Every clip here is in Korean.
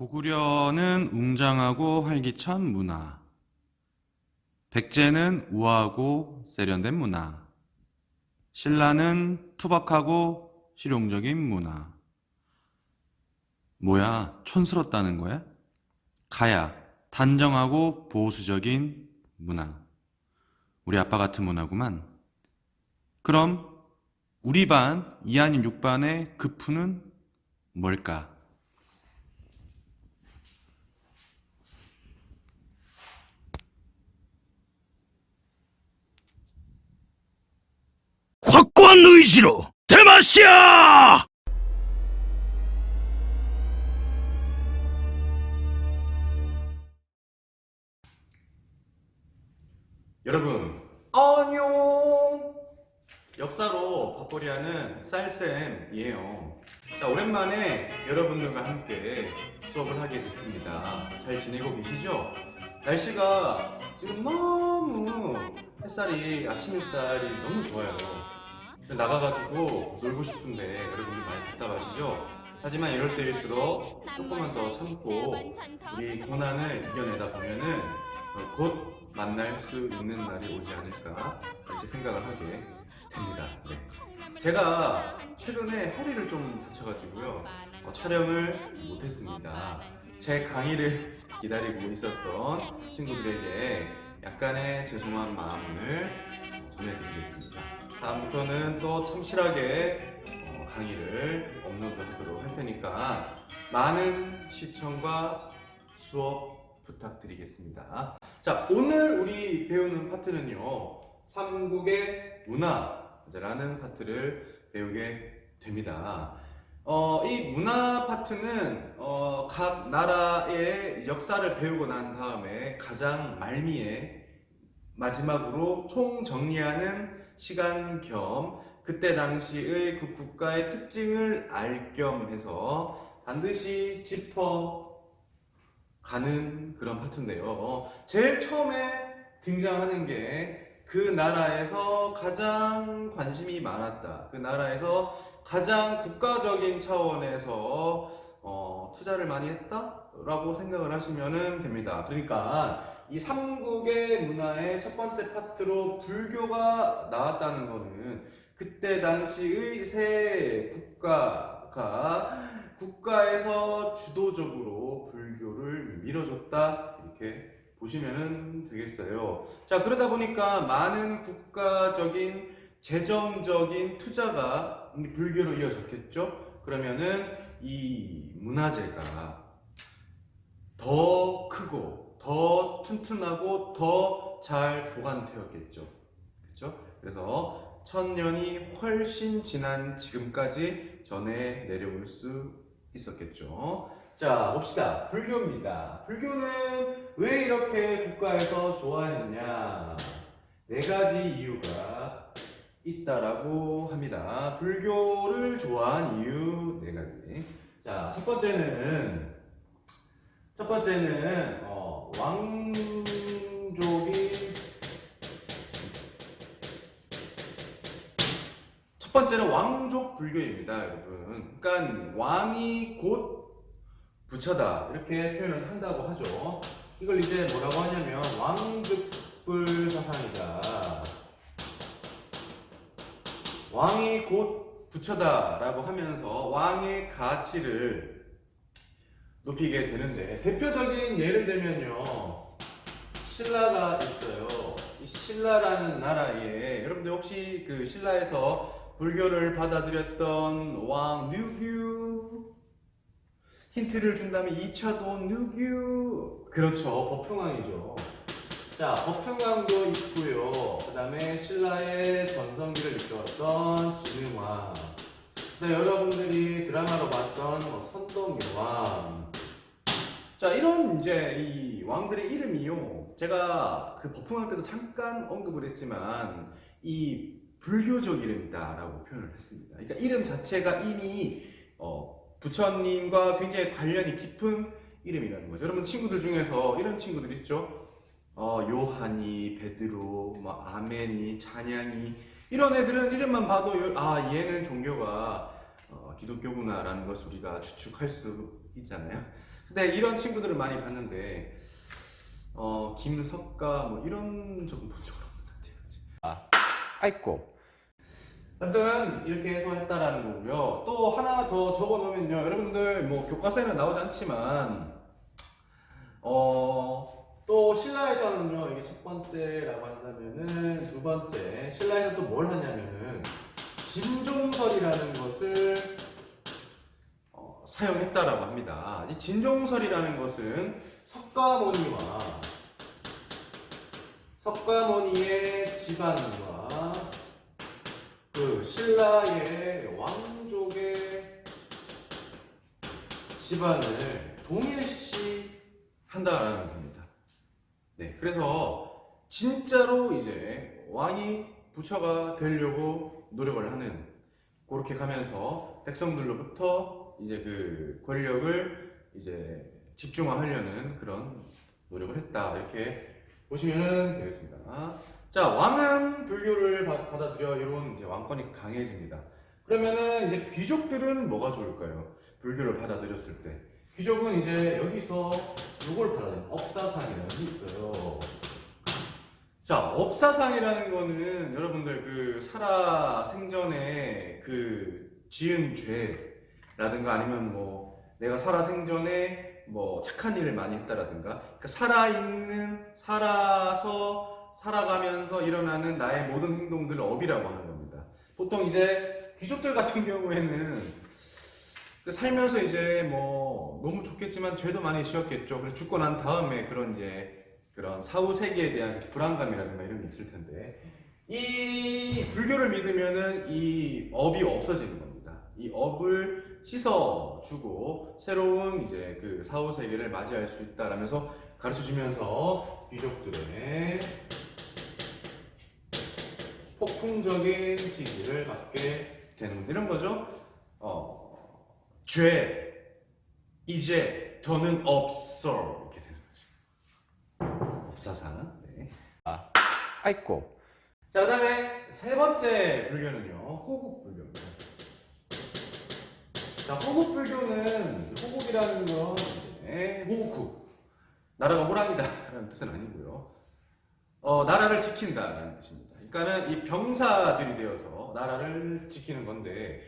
고구려는 웅장하고 활기찬 문화, 백제는 우아하고 세련된 문화, 신라는 투박하고 실용적인 문화. 뭐야, 촌스럽다는 거야? 가야, 단정하고 보수적인 문화. 우리 아빠 같은 문화구만. 그럼 우리 반 2 아님 6반의 급푸는 뭘까? 확고한 의지로 대마시아! 여러분, 안녕! 역사로 밥벌이하는 쌀쌤이에요. 자, 오랜만에 여러분들과 함께 수업을 하게 됐습니다. 잘 지내고 계시죠? 날씨가 지금 너무 아침 햇살이 너무 좋아요. 나가가지고 놀고 싶은데 여러분들 많이 답답하시죠? 하지만 이럴 때일수록 조금만 더 참고 우리 고난을 이겨내다 보면은 곧 만날 수 있는 날이 오지 않을까 그렇게 생각을 하게 됩니다. 네. 제가 최근에 허리를 좀 다쳐가지고요 촬영을 못했습니다. 제 강의를 기다리고 있었던 친구들에게 약간의 죄송한 마음을 전해드리겠습니다. 다음부터는 또 성실하게 강의를 업로드하도록 할 테니까 많은 시청과 수업 부탁드리겠습니다. 자, 오늘 우리 배우는 파트는요, 삼국의 문화라는 파트를 배우게 됩니다. 이 문화 파트는 각 나라의 역사를 배우고 난 다음에 가장 말미에 마지막으로 총정리하는 시간 겸 그때 당시의 그 국가의 특징을 알 겸 해서 반드시 짚어가는 그런 파트인데요. 제일 처음에 등장하는 게 그 나라에서 가장 관심이 많았다. 그 나라에서 가장 국가적인 차원에서 투자를 많이 했다라고 생각을 하시면 됩니다. 그러니까 이 삼국의 문화의 첫 번째 파트로 불교가 나왔다는 것은 그때 당시의 세 국가가 국가에서 주도적으로 불교를 밀어줬다 이렇게 보시면 되겠어요. 자, 그러다 보니까 많은 국가적인 재정적인 투자가 불교로 이어졌겠죠. 그러면은 이 문화재가 더 크고 더 튼튼하고 더 잘 보관되었겠죠. 그렇죠? 그래서 1000년이 훨씬 지난 지금까지 전해 내려올 수 있었겠죠. 자, 봅시다. 불교입니다. 불교는 왜 이렇게 국가에서 좋아했냐? 4가지 이유가 있다라고 합니다. 불교를 좋아한 이유 4가지. 자, 첫 번째는 왕족 불교입니다, 여러분. 그러니까 왕이 곧 부처다 이렇게 표현을 한다고 하죠. 이걸 이제 뭐라고 하냐면 왕득불 사상이다. 왕이 곧 부처다라고 하면서 왕의 가치를 높이게 되는데, 대표적인 예를 들면요, 신라가 있어요. 이 신라라는 나라에 여러분들 혹시 그 신라에서 불교를 받아들였던 왕 누규, 힌트를 준다면 2차도 누규, 그렇죠, 법흥왕이죠. 자, 법흥왕도 있고요. 그 다음에 신라의 전성기를 이끌었던 진흥왕, 여러분들이 드라마로 봤던 선동여왕. 자, 이런 이제 이 왕들의 이름이요, 제가 그 법흥왕 때도 잠깐 언급을 했지만 이 불교적 이름이다 라고 표현을 했습니다. 그러니까 이름 자체가 이미 부처님과 굉장히 관련이 깊은 이름이라는 거죠. 여러분 친구들 중에서 이런 친구들 있죠? 요한이, 베드로, 뭐 아멘이, 찬양이, 이런 애들은 이름만 봐도 얘는 종교가 기독교구나 라는 것을 우리가 추측할 수 있잖아요. 근데 이런 친구들을 많이 봤는데 김석가 뭐 이런 적은 본 적은 없는 것 같아요. 아이고. 아무튼 이렇게 해서 했다라는 거고요. 또 하나 더 적어 놓으면요, 여러분들 뭐 교과서에는 나오지 않지만 또 신라에서는요, 이게 첫 번째라고 한다면은 두 번째, 신라에서 또 뭘 하냐면은 진종설이라는 것을 사용했다라고 합니다. 이 진종설이라는 것은 석가모니의 집안과 그 신라의 왕족의 집안을 동일시 한다라는 겁니다. 네, 그래서 진짜로 이제 왕이 부처가 되려고 노력을 하는, 그렇게 가면서 백성들로부터 이제 그 권력을 이제 집중화하려는 그런 노력을 했다, 이렇게 보시면 되겠습니다. 자, 왕은 불교를 받아들여 이런 이제 왕권이 강해집니다. 그러면은 이제 귀족들은 뭐가 좋을까요? 불교를 받아들였을 때 귀족은 이제 여기서 요걸 받아들여요. 업사상이라는 게 있어요. 자, 업사상이라는 거는 여러분들 그 살아 생전에 그 지은 죄라든가 아니면 뭐 내가 살아 생전에 뭐 착한 일을 많이 했다라든가, 그러니까 살아가면서 일어나는 나의 모든 행동들을 업이라고 하는 겁니다. 보통 이제 귀족들 같은 경우에는 살면서 이제 뭐 너무 좋겠지만 죄도 많이 지었겠죠. 그래서 죽고 난 다음에 그런 사후 세계에 대한 불안감이라든가 이런 게 있을 텐데, 이 불교를 믿으면은 이 업이 없어지는 겁니다. 이 업을 씻어주고 새로운 이제 그 사후 세계를 맞이할 수 있다라면서 가르쳐 주면서 귀족들의 폭풍적인 지지를 받게 되는 이런 거죠. 죄 이제 더는 없어, 이렇게 되는 거죠. 업사상. 네. 아이고. 자, 그다음에 세 번째 불교는요, 호국 불교입니다. 자, 호국 불교는, 호국이라는 건 이제 호국후, 나라가 호랑이다라는 뜻은 아니고요. 나라를 지킨다라는 뜻입니다. 그러니까는 이 병사들이 되어서 나라를 지키는 건데,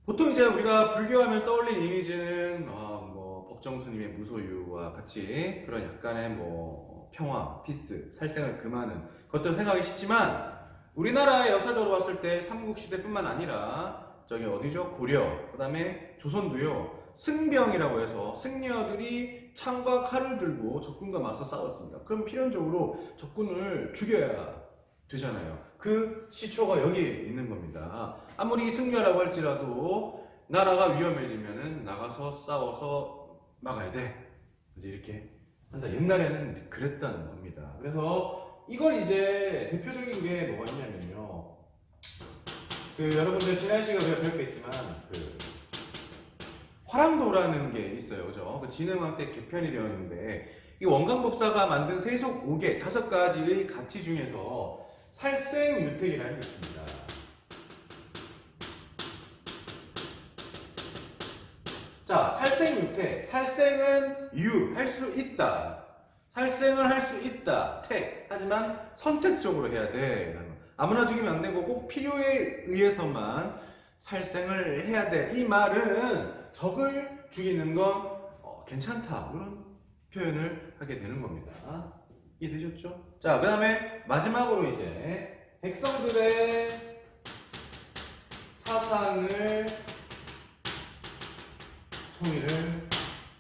보통 이제 우리가 불교하면 떠올린 이미지는 뭐 법정 스님의 무소유와 같이 그런 약간의 뭐 평화, 피스, 살생을 금하는 것들 생각하기 쉽지만, 우리나라의 역사적으로 봤을 때 삼국시대뿐만 아니라 저기 어디죠? 고려, 그 다음에 조선도요, 승병이라고 해서 승려들이 창과 칼을 들고 적군과 맞서 싸웠습니다. 그럼 필연적으로 적군을 죽여야 되잖아요. 그 시초가 여기에 있는 겁니다. 아무리 승려라고 할지라도 나라가 위험해지면은 나가서 싸워서 막아야 돼, 이제 이렇게 한다. 옛날에는 그랬다는 겁니다. 그래서 이걸 이제 대표적인 게 뭐가 있냐면요, 여러분들 지난 시간에 우리가 배웠겠지만 화랑도라는 게 있어요, 그죠? 그 진흥왕 때 개편이 되었는데, 이 원광법사가 만든 세속 5개 5가지의 가치 중에서 살생유택이라는 게 있습니다. 자, 살생유택. 살생은 할 수 있다. 살생을 할 수 있다. 택. 하지만 선택적으로 해야 돼. 아무나 죽이면 안 되고 꼭 필요에 의해서만 살생을 해야 돼. 이 말은 적을 죽이는 건 괜찮다, 이런 표현을 하게 되는 겁니다. 이해되셨죠? 자, 그 다음에 마지막으로 이제 백성들의 사상을 통일을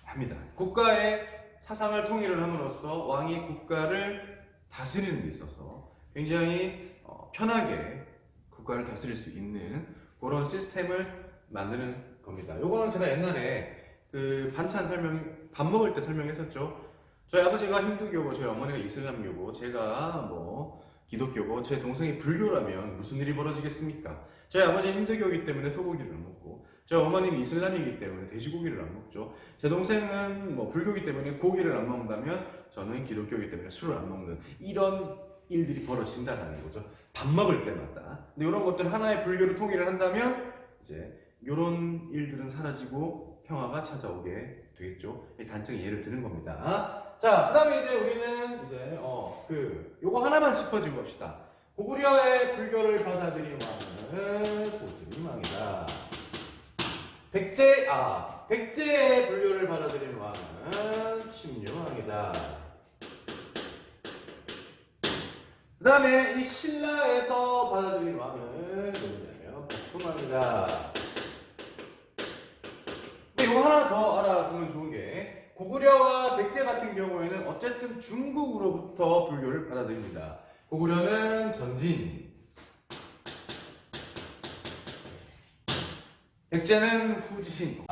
합니다. 국가의 사상을 통일을 함으로써 왕이 국가를 다스리는 데 있어서 굉장히 편하게 국가를 다스릴 수 있는 그런 시스템을 만드는 겁니다. 요거는 제가 옛날에 그 반찬 밥 먹을 때 설명했었죠. 저희 아버지가 힌두교고 저희 어머니가 이슬람교고 제가 뭐 기독교고 제 동생이 불교라면 무슨 일이 벌어지겠습니까? 저희 아버지는 힌두교이기 때문에 소고기를 안 먹고, 저희 어머니는 이슬람이기 때문에 돼지고기를 안 먹죠. 제 동생은 뭐 불교이기 때문에 고기를 안 먹는다면 저는 기독교이기 때문에 술을 안 먹는, 이런 일들이 벌어진다는 거죠. 밥 먹을 때마다. 근데 이런 것들 하나의 불교로 통일을 한다면 이제 이런 일들은 사라지고 평화가 찾아오게 되겠죠. 이 단적인 예를 드는 겁니다. 자, 그다음에 이제 우리는 이제 요거 하나만 짚어주고 갑시다. 고구려의 불교를 받아들인 왕은 소승왕이다. 백제의 불교를 받아들인 왕은 침류왕이다. 그 다음에 이 신라에서 받아들인 왕은 누구냐면 복통왕이다. 근데 이거 하나 더 알아두면 좋은 게 고구려와 백제 같은 경우에는 어쨌든 중국으로부터 불교를 받아들입니다. 고구려는 전진, 백제는 후진,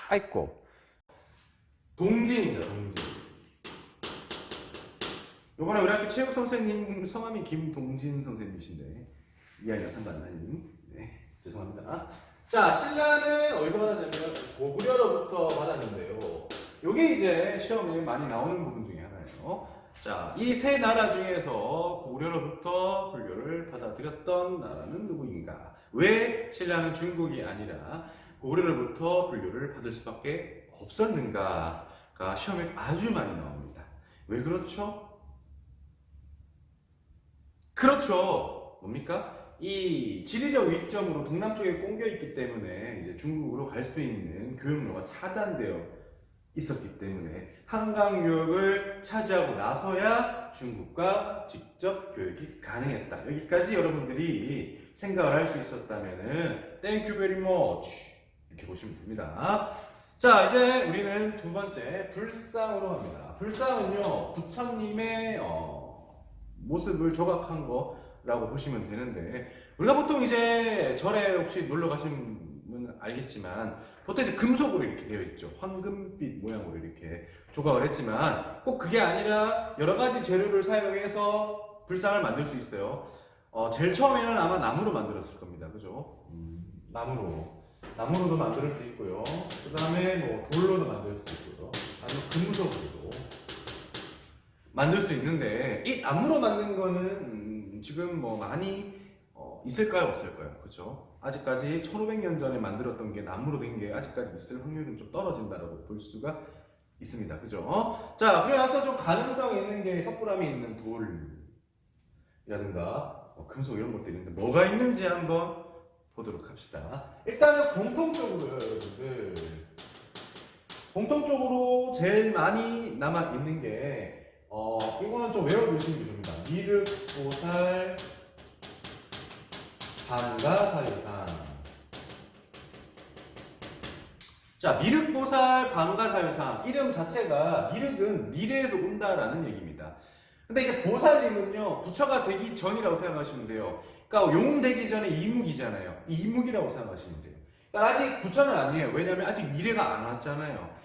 아이고 동진입니다. 동진. 요번에 우리 학교 체육 선생님 성함이 김동진 선생님이신데 이야기가 상관없는 네, 죄송합니다. 자, 신라는 어디서 받았냐면 고구려로부터 받았는데요. 요게 이제 시험에 많이 나오는 부분 중에 하나예요. 자, 이 세 나라 중에서 고구려로부터 불교를 받아들였던 나라는 누구인가? 왜 신라는 중국이 아니라 고구려로부터 불교를 받을 수밖에 없었는가가 시험에 아주 많이 나옵니다. 왜 그렇죠? 그렇죠. 뭡니까? 이 지리적 위점으로 동남쪽에 꽁겨 있기 때문에 이제 중국으로 갈 수 있는 교역로가 차단되어 있었기 때문에 한강 유역을 차지하고 나서야 중국과 직접 교역이 가능했다. 여기까지 여러분들이 생각을 할 수 있었다면은 Thank you very much 이렇게 보시면 됩니다. 자, 이제 우리는 두 번째 불상으로 갑니다. 불상은요 부처님의 모습을 조각한 거라고 보시면 되는데, 우리가 보통 이제 절에 혹시 놀러 가시면 알겠지만 보통 이제 금속으로 이렇게 되어 있죠. 황금빛 모양으로 이렇게 조각을 했지만 꼭 그게 아니라 여러 가지 재료를 사용해서 불상을 만들 수 있어요. 제일 처음에는 아마 나무로 만들었을 겁니다. 그죠? 나무로도 만들 수 있고요. 그 다음에 뭐 돌로도 만들 수 있고요. 아니면 금속으로도 만들 수 있는데, 이 나무로 만든 거는 지금 뭐 많이 있을까요? 없을까요? 그죠? 아직까지 1500년 전에 만들었던 게 나무로 된 게 아직까지 있을 확률은 좀 떨어진다라고 볼 수가 있습니다. 그죠? 자, 그래 나서 좀 가능성이 있는 게 석굴암에 있는 돌이라든가 금속 이런 것들이 있는데 뭐가 있는지 한번 보도록 합시다. 일단은 공통적으로요, 여러분들. 공통적으로 제일 많이 남아 있는 게 이거는 좀 외워두시는 게 좋습니다. 미륵보살 반가사유상. 자, 미륵보살 반가사유상. 이름 자체가 미륵은 미래에서 온다라는 얘기입니다. 근데 이제 보살님은요, 부처가 되기 전이라고 생각하시면 돼요. 그러니까 용 되기 전에 이묵이잖아요. 이묵이라고 생각하시면 돼요. 그러니까 아직 부처는 아니에요. 왜냐면 아직 미래가 안 왔잖아요.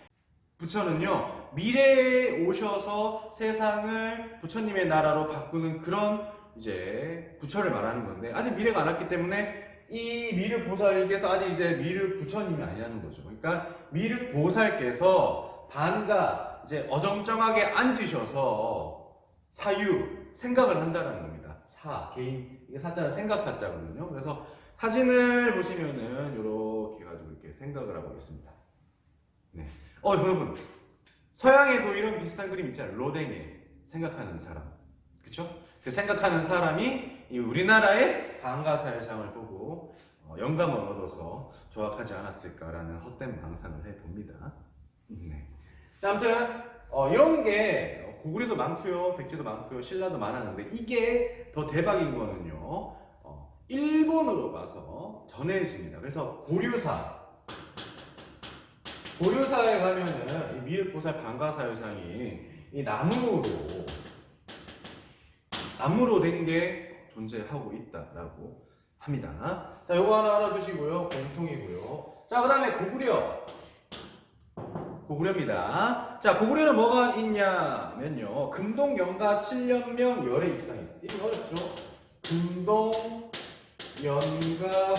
부처는요, 미래에 오셔서 세상을 부처님의 나라로 바꾸는 그런 이제 부처를 말하는 건데, 아직 미래가 안 왔기 때문에 이 미륵 보살께서 아직 이제 미륵 부처님이 아니라는 거죠. 그러니까 미륵 보살께서 반가 이제 어정쩡하게 앉으셔서 사유 생각을 한다는 겁니다. 개인 이게 사자는 생각 사자거든요. 그래서 사진을 보시면은 이렇게 가지고 이렇게 생각을 하고 있습니다. 네. 여러분, 서양에도 이런 비슷한 그림 있잖아요. 로댕에 생각하는 사람, 그쵸? 그 생각하는 사람이 이 우리나라의 반가사유상을 보고 영감을 얻어서 조각하지 않았을까라는 헛된 망상을 해봅니다. 네. 자, 아무튼 이런 게 고구려도 많고요, 백제도 많고요, 신라도 많았는데 이게 더 대박인 거는요, 일본으로 가서 전해집니다. 그래서 고류사에 가면은 이 미륵보살 반가사유상이 이 나무로 된 게 존재하고 있다라고 합니다. 자, 요거 하나 알아두시고요. 공통이고요. 자, 그 다음에 고구려입니다. 자, 고구려는 뭐가 있냐면요, 금동 영가 7년명 열의 입상이 있어요. 이게 어렵죠? 금동 영가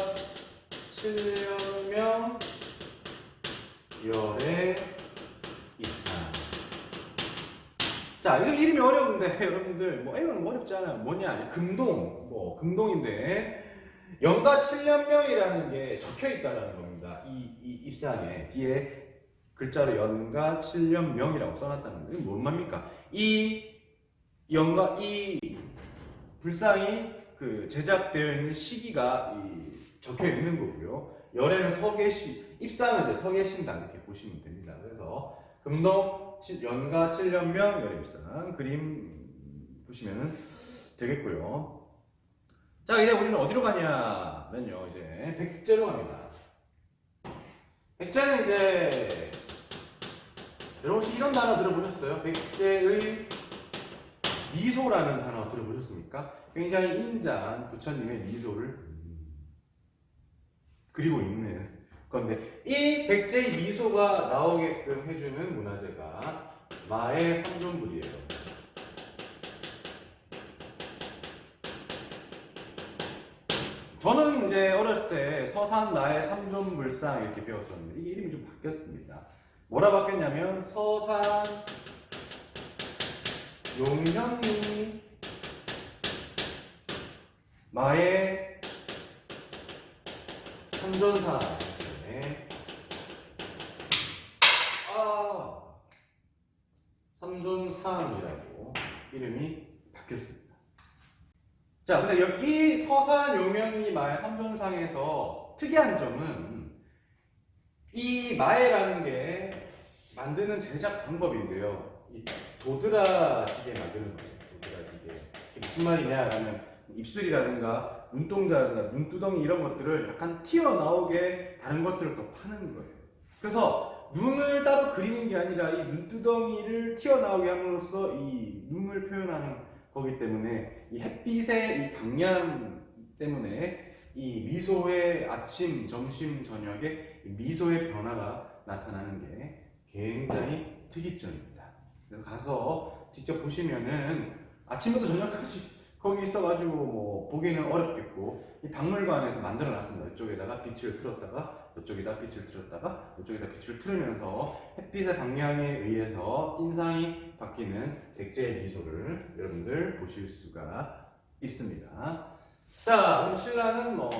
7년명 열의 입상. 자, 이거 이름이 어려운데 여러분들 이건 어렵지 않아요. 뭐냐? 금동인데 영가 7년명이라는 게 적혀 있다라는 겁니다. 이 입상에 뒤에 글자로 연가 7년 명이라고 써놨다는 거예요. 뭔 말입니까? 이 연가 이 불상이 그 제작되어 있는 시기가 적혀 있는 거고요. 열에는 서계시, 입상은 이제 서계신당 이렇게 보시면 됩니다. 그래서 금동 연가 7년명 열의 입상 그림 보시면 되겠고요. 자, 이제 우리는 어디로 가냐면요, 이제 백제로 갑니다. 백제는 이제 여러분 혹시 이런 단어 들어보셨어요? 백제의 미소라는 단어 들어보셨습니까? 굉장히 인자한 부처님의 미소를 그리고 있는 건데, 이 백제의 미소가 나오게끔 해주는 문화재가 마의 삼존불이에요. 저는 이제 어렸을 때 서산 나의 삼존불상 이렇게 배웠었는데 이게 이름이 좀 바뀌었습니다. 뭐라 바뀌었냐면 서산 용현리 마의 삼존사 삼존상이라고 이름이 바뀌었습니다. 자, 근데 여기 서산 용현리 마의 삼존상에서 특이한 점은 이 마에라는 게 만드는 제작 방법인데요. 이 도드라지게 만드는 거죠. 도드라지게. 무슨 말이냐라면 입술이라든가 눈동자라든가 눈두덩이 이런 것들을 약간 튀어나오게 다른 것들을 또 파는 거예요. 그래서 눈을 따로 그리는 게 아니라 이 눈두덩이를 튀어나오게 함으로써 이 눈을 표현하는 거기 때문에 이 햇빛의 이 방향 때문에 이 미소의 아침, 점심, 저녁에 미소의 변화가 나타나는 게 굉장히 특이점입니다. 그래서 가서 직접 보시면은 아침부터 저녁까지 거기 있어가지고 뭐 보기는 어렵겠고, 이 박물관에서 만들어 놨습니다. 이쪽에다가 빛을 틀었다가 이쪽에다 빛을 틀었다가 이쪽에다 빛을 틀으면서 햇빛의 방향에 의해서 인상이 바뀌는 백제의 미소를 여러분들 보실 수가 있습니다. 자, 그럼 신라는 뭐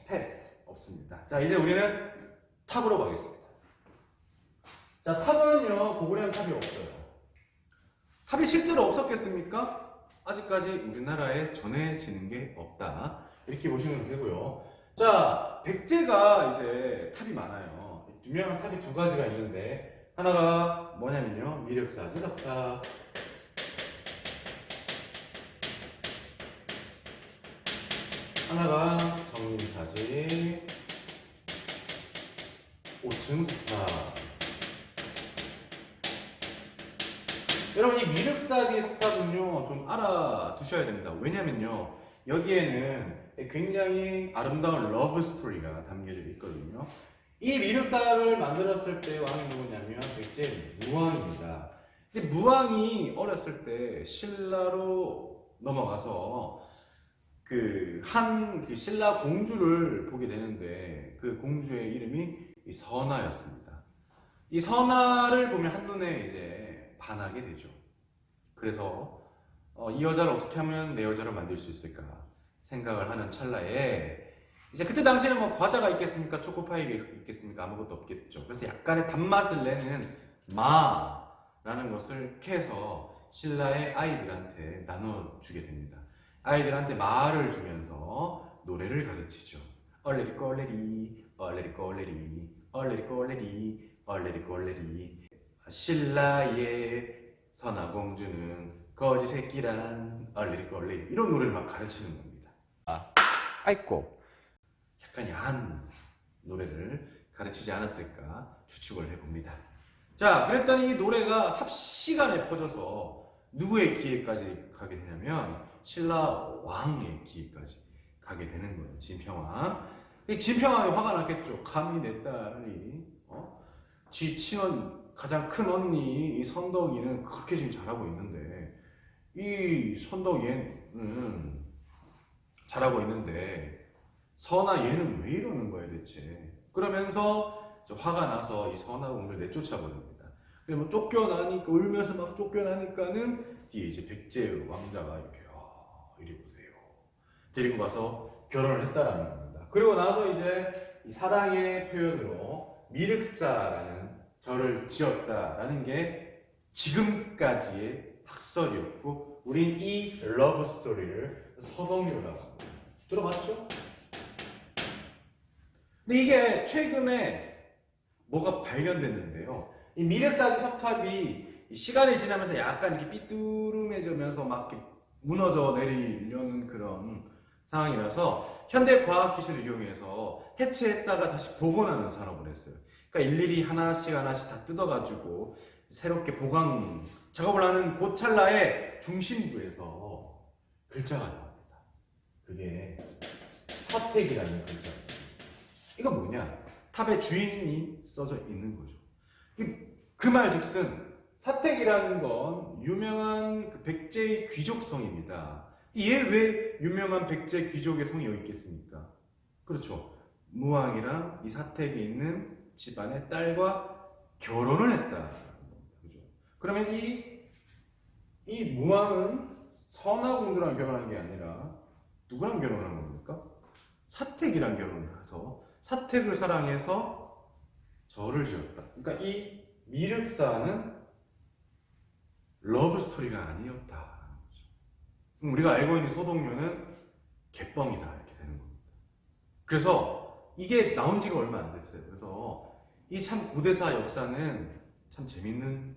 패스 없습니다. 자, 이제 우리는 탑으로 가겠습니다. 자, 탑은요 고구려는 탑이 없어요. 탑이 실제로 없었겠습니까? 아직까지 우리나라에 전해지는 게 없다. 이렇게 보시면 되고요. 자, 백제가 이제 탑이 많아요. 유명한 탑이 두 가지가 있는데, 하나가 뭐냐면요, 미륵사지 탑. 하나가 정림사지, 5층 석탑. 여러분, 이 미륵사지 석탑은요 좀 알아두셔야 됩니다. 왜냐면요, 여기에는 굉장히 아름다운 러브 스토리가 담겨져 있거든요. 이 미륵사를 만들었을 때 왕이 누구냐면 백제 무왕입니다. 근데 무왕이 어렸을 때 신라로 넘어가서 그 신라 공주를 보게 되는데, 그 공주의 이름이 이 선아였습니다. 이 선아를 보면 한눈에 이제 반하게 되죠. 그래서 이 여자를 어떻게 하면 내 여자를 만들 수 있을까 생각을 하는 찰나에, 이제 그때 당시에는 뭐 과자가 있겠습니까? 초코파이가 있겠습니까? 아무것도 없겠죠. 그래서 약간의 단맛을 내는 마라는 것을 캐서 신라의 아이들한테 나눠주게 됩니다. 아이들한테 마를 주면서 노래를 가르치죠. 얼레리 꼴레리 얼레리 꼴레리 얼레리 꼴레리 얼레리 꼴레리, 신라의 선아공주는 거지 새끼란 얼레리 꼴레리, 이런 노래를 막 가르치는 겁니다. 아이고, 약간 야한 노래를 가르치지 않았을까 추측을 해봅니다. 자, 그랬더니 이 노래가 삽시간에 퍼져서 누구의 귀에까지 가게 되냐면 신라 왕의 귀에까지 가게 되는 거예요. 진평왕. 진평왕이 화가 났겠죠. 감히 내 딸이 지 친언 가장 큰 언니 이 선덕이는 그렇게 지금 잘하고 있는데, 이 선덕이는 잘하고 있는데 선아 얘는 왜 이러는 거야 대체. 그러면서 화가 나서 이 선아 공주를 내쫓아 버립니다. 그러면 쫓겨나니까, 울면서 막 쫓겨나니까는 뒤에 이제 백제 왕자가 이렇게 이리 보세요 데리고 가서 결혼을 했다라는 겁니다. 그리고 나서 이제 이 사랑의 표현으로 미륵사라는 절을 지었다라는 게 지금까지의 학설이었고, 우린 이 러브 스토리를 서동요라고 합니다. 들어봤죠? 근데 이게 최근에 뭐가 발견됐는데요. 이 미륵사지 석탑이 시간이 지나면서 약간 이렇게 삐뚤음해지면서 막 이렇게 무너져 내리려는 그런 상황이라서 현대 과학 기술을 이용해서 해체했다가 다시 복원하는 산업을 했어요. 그러니까 일일이 하나씩 다 뜯어가지고 새롭게 보강 작업을 하는 그 찰나의 중심부에서 글자가 나옵니다. 그게 서택이라는 글자입니다. 이건 뭐냐? 탑의 주인이 써져 있는 거죠. 그 말즉슨 사택이라는 건 유명한 그 백제의 귀족성입니다. 얘 왜 유명한 백제 귀족의 성이 여기 있겠습니까? 그렇죠. 무왕이랑 이 사택에 있는 집안의 딸과 결혼을 했다. 그죠? 그러면 이 무왕은 선화공주랑 결혼한 게 아니라 누구랑 결혼한 겁니까? 사택이랑 결혼을 해서 사택을 사랑해서 절을 지었다. 그러니까 이 미륵사는 러브 스토리가 아니었다. 우리가 알고 있는 소동요는 개뻥이다 이렇게 되는 겁니다. 그래서 이게 나온 지가 얼마 안 됐어요. 그래서 이 참 고대사 역사는 참 재밌는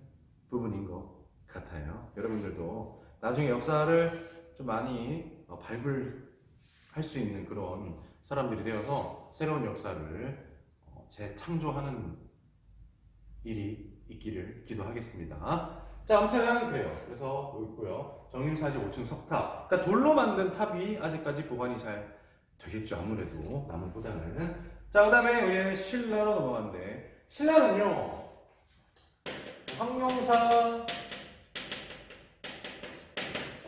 부분인 것 같아요. 여러분들도 나중에 역사를 좀 많이 발굴할 수 있는 그런 사람들이 되어서 새로운 역사를 재창조하는 일이 있기를 기도하겠습니다. 자, 아무튼 그래요. 그래서 여기 있고요. 정림사지 5층 석탑. 그러니까 돌로 만든 탑이 아직까지 보관이 잘 되겠죠. 아무래도 남은보다는. 자, 그다음에 우리는 신라로 넘어갔는데, 신라는요 황룡사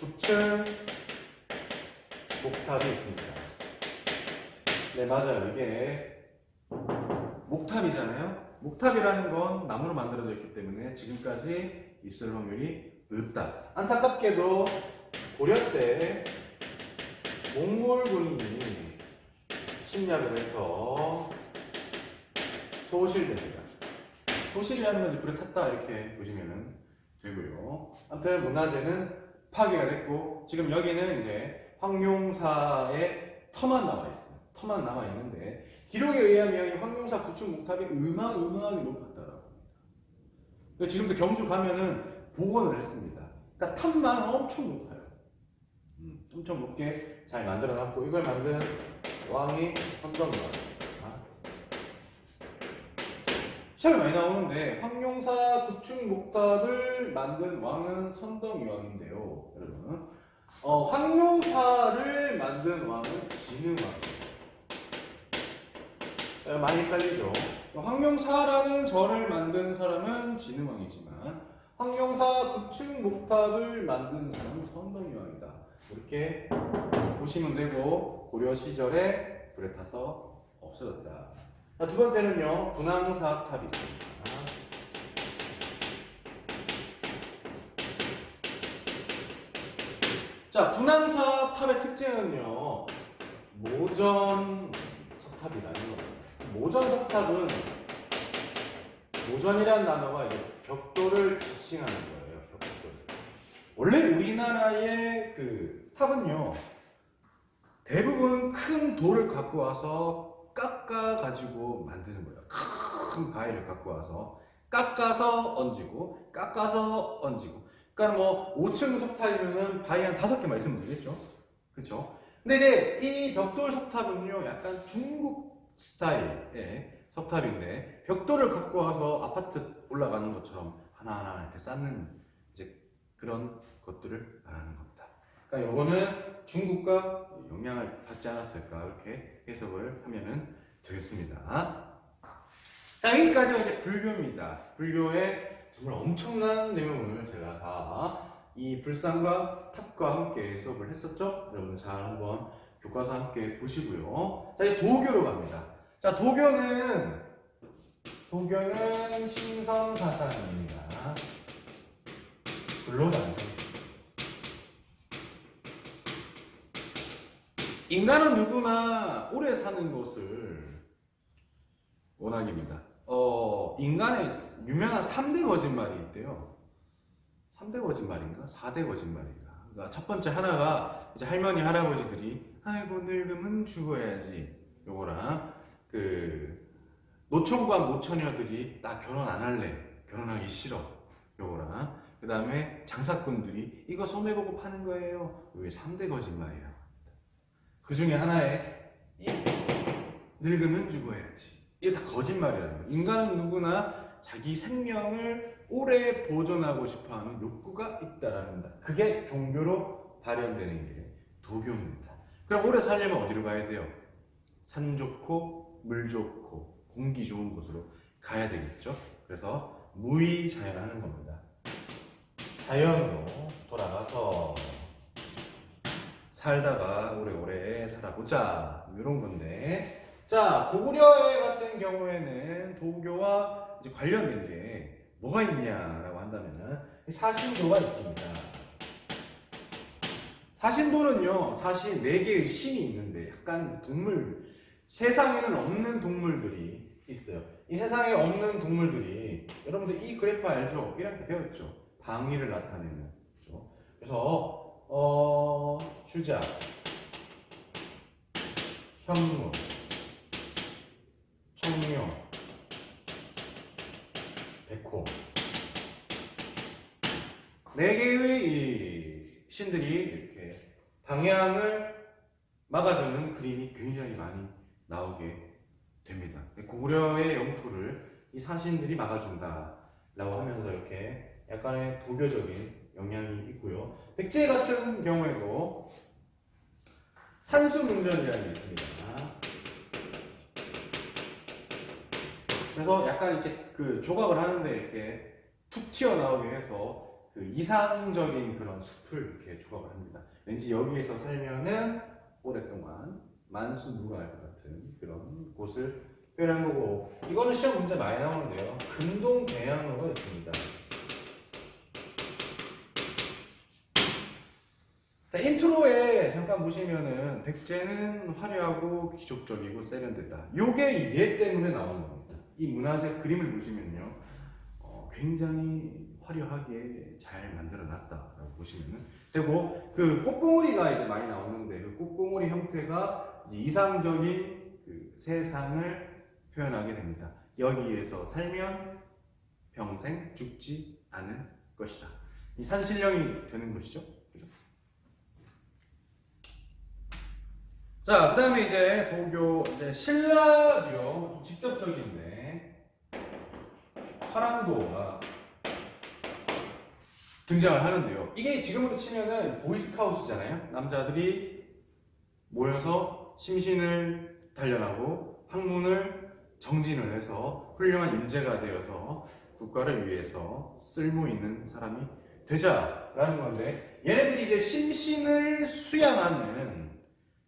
9층 목탑이 있습니다. 네, 맞아요. 이게 목탑이잖아요. 목탑이라는 건 나무로 만들어져 있기 때문에 지금까지 있을 확률이 높다. 안타깝게도 고려 때 몽골군이 침략을 해서 소실됩니다. 소실이라는 건 불에 탔다 이렇게 보시면 되고요. 아무튼 문화재는 파괴가 됐고 지금 여기는 이제 황룡사의 터만 남아 있어요. 터만 남아 있는데 기록에 의하면 이 황룡사 구축 목탑이 어마어마하게 높았다라고 합니다. 지금도 경주 가면은 복원을 했습니다. 그러니까 탑만 엄청 높아요. 엄청 높게 잘 만들어놨고 이걸 만든 왕이 선덕왕입니다. 시험에 많이 나오는데 황룡사 구축 목탑을 만든 왕은 선덕왕인데요, 여러분. 황룡사를 만든 왕은 진흥왕이에요. 많이 헷갈리죠. 황룡사라는 절을 만든 사람은 진흥왕이지만 황룡사 구축 목탑을 만든 사람은 선덕왕이다. 이렇게 보시면 되고 고려 시절에 불에 타서 없어졌다. 자, 두 번째는요 분황사 탑이 있습니다. 자, 분황사 탑의 특징은요 모전 석탑이라는 겁니다. 모전 석탑은 모전이라는 단어가 이제 벽돌을 지칭하는 거예요. 벽돌. 원래 우리나라의 그 탑은요 대부분 큰 돌을 갖고 와서 깎아 가지고 만드는 거예요. 큰 바위를 갖고 와서 깎아서 얹고 깎아서 얹고. 그러니까 뭐 5층 석탑이면은 바위 한 5개만 있으면 되겠죠. 그렇죠? 근데 이제 이 벽돌 석탑은요 약간 중국 스타일의 석탑인데 벽돌을 갖고 와서 아파트 올라가는 것처럼 하나하나 이렇게 쌓는 이제 그런 것들을 말하는 겁니다. 그러니까 요거는 중국과 영향을 받지 않았을까 이렇게 해석을 하면은 되겠습니다. 자, 여기까지가 이제 불교입니다. 불교의 정말 엄청난 내용을 제가 다 이 불상과 탑과 함께 수업을 했었죠. 여러분 잘 한번 교과서 함께 보시고요. 자, 이제 도교로 갑니다. 자, 도교는 신성사상입니다. 불로장생. 인간은 누구나 오래 사는 것을 원하기입니다. 인간의 유명한 3대 거짓말이 있대요. 3대 거짓말인가? 4대 거짓말인가? 그러니까 첫 번째 하나가 이제 할머니 할아버지들이 아이고 늙으면 죽어야지 요거랑 그 노총각 노처녀들이 나 결혼 안 할래 결혼하기 싫어 요거랑 그 다음에 장사꾼들이 이거 손해보고 파는 거예요. 이게 3대 거짓말이라고 합니다. 그 중에 하나에 이 늙으면 죽어야지 이게 다 거짓말이라는 거예요. 인간은 누구나 자기 생명을 오래 보존하고 싶어하는 욕구가 있다라는 겁니다. 그게 종교로 발현되는 게 도교입니다. 그럼 오래 살려면 어디로 가야 돼요? 산 좋고 물 좋고 공기 좋은 곳으로 가야 되겠죠. 그래서 무의자연하는 겁니다. 자연으로 돌아가서 살다가 오래오래 살아보자 이런 건데, 자 고구려의 같은 경우에는 도교와 이제 관련된 게 뭐가 있냐라고 한다면은 사신도가 있습니다. 사신도는요 사실 4개의 신이 있는데 약간 동물, 세상에는 없는 동물들이 있어요. 이 세상에 없는 동물들이 여러분들 이 그래프 알죠? 1학년 때 배웠죠? 방위를 나타내는 거죠. 그래서 주작, 현무, 청룡, 백호 4개의 이 신들이 이렇게 방향을 막아주는 그림이 굉장히 많이 나오게 됩니다. 고구려의 영토를 이 사신들이 막아준다 라고 하면서 이렇게 약간의 도교적인 영향이 있고요. 백제 같은 경우에도 산수문전이라는 게 있습니다. 그래서 약간 이렇게 그 조각을 하는데 이렇게 툭 튀어나오게 해서 그 이상적인 그런 숲을 이렇게 조각을 합니다. 왠지 여기에서 살면은 오랫동안 만수무강할 것 같은 그런 곳을 표현한 거고, 이거는 시험 문제 많이 나오는데요. 금동 대양로가 있습니다. 자, 인트로에 잠깐 보시면은 백제는 화려하고 귀족적이고 세련됐다. 요게 얘 때문에 나오는 겁니다. 이 문화재 그림을 보시면요, 굉장히 화려하게 잘 만들어 놨다라고 보시면은 되고, 그 꽃봉오리가 이제 많이 나오는데 그 꽃봉오리 형태가 이제 이상적인 그 세상을 표현하게 됩니다. 여기에서 살면 평생 죽지 않을 것이다. 이 산신령이 되는 것이죠. 그죠? 자, 그 다음에 이제 도교, 이제 신라교, 좀 직접적인데, 화랑도가 등장을 하는데요. 이게 지금으로 치면은 보이스카우트잖아요. 남자들이 모여서 심신을 단련하고 학문을 정진을 해서 훌륭한 인재가 되어서 국가를 위해서 쓸모 있는 사람이 되자라는 건데, 얘네들이 이제 심신을 수양하는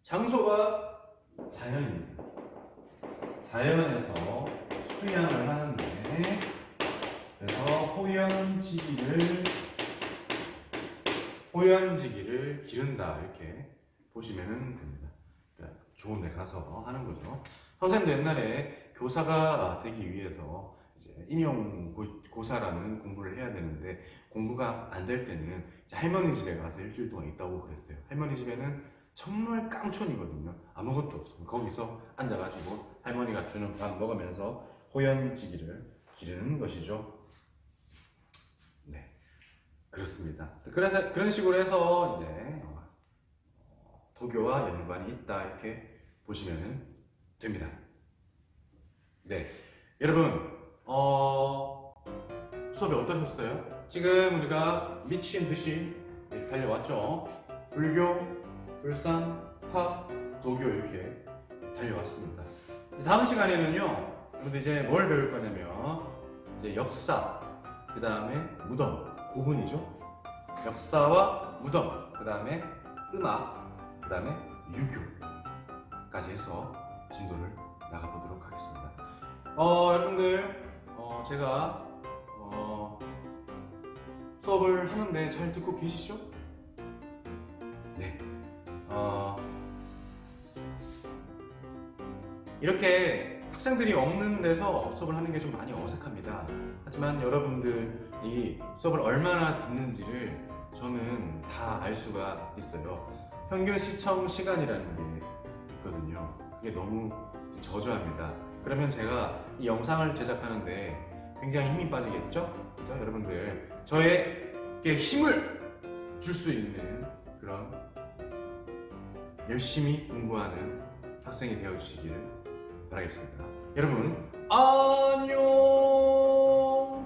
장소가 자연입니다. 자연에서 수양을 하는데, 그래서 호연지기를 기른다 이렇게 보시면 됩니다. 그러니까 좋은 데 가서 하는 거죠. 선생님도 옛날에 교사가 되기 위해서 이제 임용고사라는 공부를 해야 되는데, 공부가 안 될 때는 이제 할머니 집에 가서 일주일 동안 있다고 그랬어요. 할머니 집에는 정말 깡촌이거든요. 아무것도 없어. 거기서 앉아가지고 할머니가 주는 밥 먹으면서 호연지기를 기르는 것이죠. 네, 그렇습니다. 그래서 그런 식으로 해서 이제 도교와 연관이 있다 이렇게 보시면 됩니다. 네, 여러분 수업이 어떠셨어요? 지금 우리가 미친 듯이 달려왔죠. 불교, 불산, 탑, 도교 이렇게 달려왔습니다. 다음 시간에는요, 여러분들 이제 뭘 배울 거냐면 이제 역사, 그 다음에 무덤, 고분이죠. 역사와 무덤, 그 다음에 음악, 그 다음에 유교까지 해서 진도를 나가보도록 하겠습니다. 여러분들 제가 수업을 하는데 잘 듣고 계시죠? 네. 이렇게 학생들이 없는 데서 수업을 하는 게 좀 많이 어색합니다. 하지만 여러분들이 수업을 얼마나 듣는지를 저는 다 알 수가 있어요. 평균 시청 시간이라는 게 있거든요. 그게 너무 저조합니다. 그러면 제가 이 영상을 제작하는데 굉장히 힘이 빠지겠죠? 그래서 여러분들 저에게 힘을 줄 수 있는 그런 열심히 공부하는 학생이 되어주시기를 바라겠습니다. 여러분 안녕.